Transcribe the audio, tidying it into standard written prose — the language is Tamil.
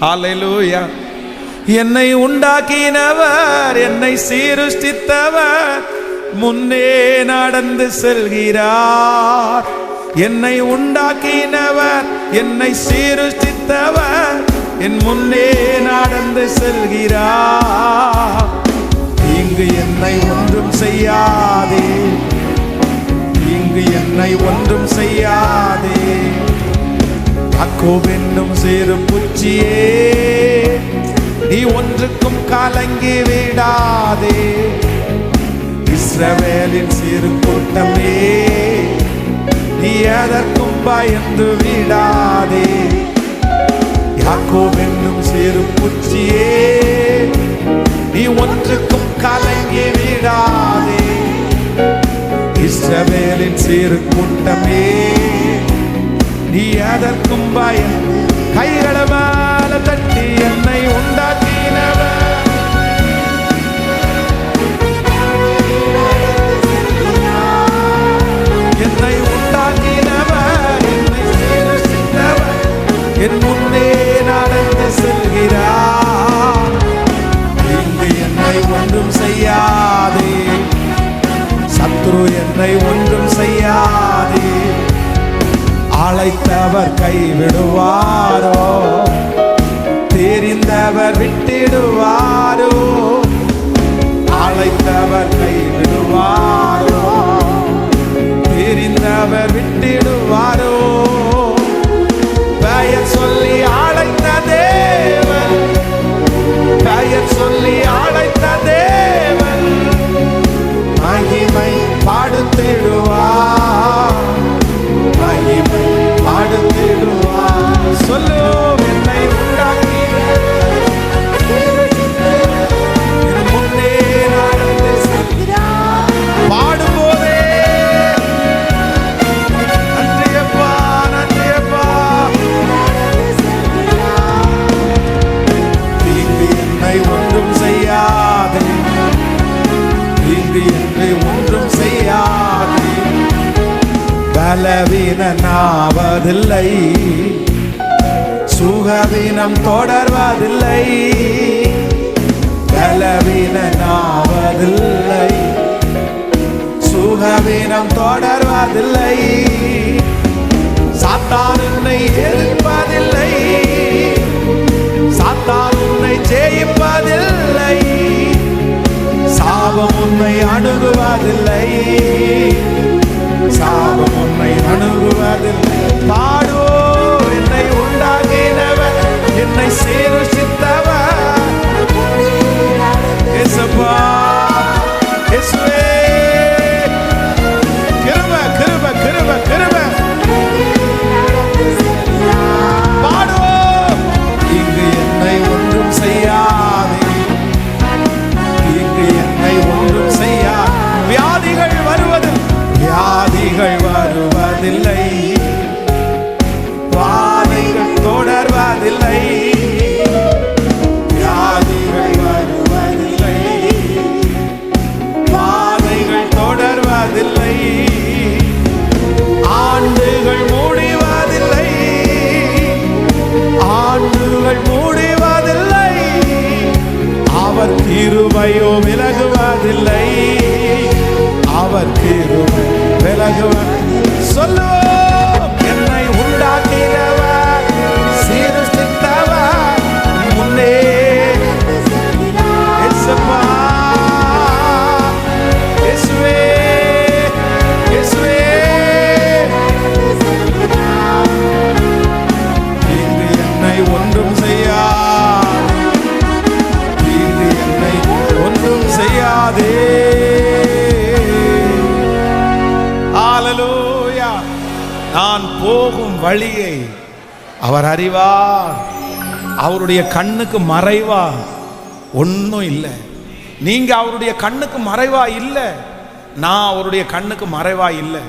ஹல்லேலூயா. என்னை உண்டாக்கினவர், என்னை சீருஷ்டித்தவர் முன்னே நடந்து செல்கிறார். என்னை உண்டாக்கினவர், என்னை சீருஷ்டித்தவர் என் முன்னே நடந்து செல்கிறார். இங்கு என்னை ஒன்றும் செய்யாதே, இங்கு என்னை ஒன்றும் செய்யாதே. யாக்கோபு என்னும் சிறு பூச்சியே, நீ ஒன்றுக்கும் கலங்கி விடாதே. இஸ்ரவேலின் சிறு கூட்டமே, நீ எதற்கும் பயந்து விடாதே. யாக்கோபு என்னும் சிறு பூச்சியே, நீ ஒன்றுக்கும் கலங்கி விடாதே. இஸ்ரவேலின் சிறு கூட்டமே, நீ எதற்கும் பயந்து. கைகளை மேல தட்டி என்னை உண்டாக்கினவர், என்னை உண்டாக்கினவர், என்னை சீருஷ்டித்தவர் என் முன்னே நடந்து செல்கிறார். இங்கு என்னை ஒன்றும் செய்யாதே, சத்ரு என்னை ஒன்றும் செய்யாதே. அழைத்தவர் கைவிடுவாரோ, தெரிந்தவர் விட்டிடுவாரோ. அழைத்தவர் கைவிடுவாரோ, தெரிந்தவர் விட்டிடுவாரோ. பெயர் சொல்லி அழைத்த தேவன், பெயர் சொல்லி அழைத்த தேவன் மகிமை பாடுத்திடுவார், மகிமை பாடுத்திடுவார். சொல்லு, என்னை உண்டாக்கி என் முன்னே நடந்து செல்கிறார். பாடும்போதே நன்றியப்பா, நன்றியப்பா. இங்கு என்னை ஒன்றும் செய்யாதே, இங்கு என்னை ஒன்றும் செய்யாதே. பலவீனனாவதில்லை, சுகவீனம் தொடர்வதில்லை. பலவீனனாவதில்லை, சுகவீனம் தொடர்வதில்லை. சாத்தான் உன்னை எதிர்ப்பதில்லை, சாத்தான் உன்னை ஜெயிப்பதில்லை. சாபம் உன்னை அணுகுவதில்லை, சாபம் உன்னை அணுகுவதில்லை. பாடோ, என்னை உண்டாக்கினவர், என்னை சீருஷ்டித்தவர். இயேசுவா, இயேசுவே, கிருப கிருப கிருப கிருப. பாடோ, இங்கு என்னை ஒன்றும் செய்யாதே, இங்கு என்னை ஒன்றும் செய்யாதே. வியாதிகள் வருவதில்லை, வியாதிகள் வருவதில்லை. வாதைகள் தொடர்வதில்லை, வியாதிகள் வருவதில்லை. வாதைகள் தொடர்வதில்லை. ஆண்டுகள் முடிவதில்லை, ஆண்டுகள் முடிவதில்லை. அவர் கிருபையோ விலகுவதில்லை, அவர் கிருபை விலகுவதில்லை. சொல்லுவோம், என்னை உண்டாக்கினவர், சீருஷ்டித்தவர் முன்னே. இயேசுவா, இயேசுவே, இயேசுவே. இங்கு என்னை ஒன்றும் செய்யாதே, இங்கு என்னை ஒன்றும் செய்யாதே. ஹல்லேலூயா. நான் போகும் வழியை அவர் அறிவார், அவருடைய கண்ணுக்கு மறைவா ஒன்றும் இல்லை. நீங்க அவருடைய கண்ணுக்கு மறைவா இல்லை, நான் அவருடைய கண்ணுக்கு மறைவா இல்லை.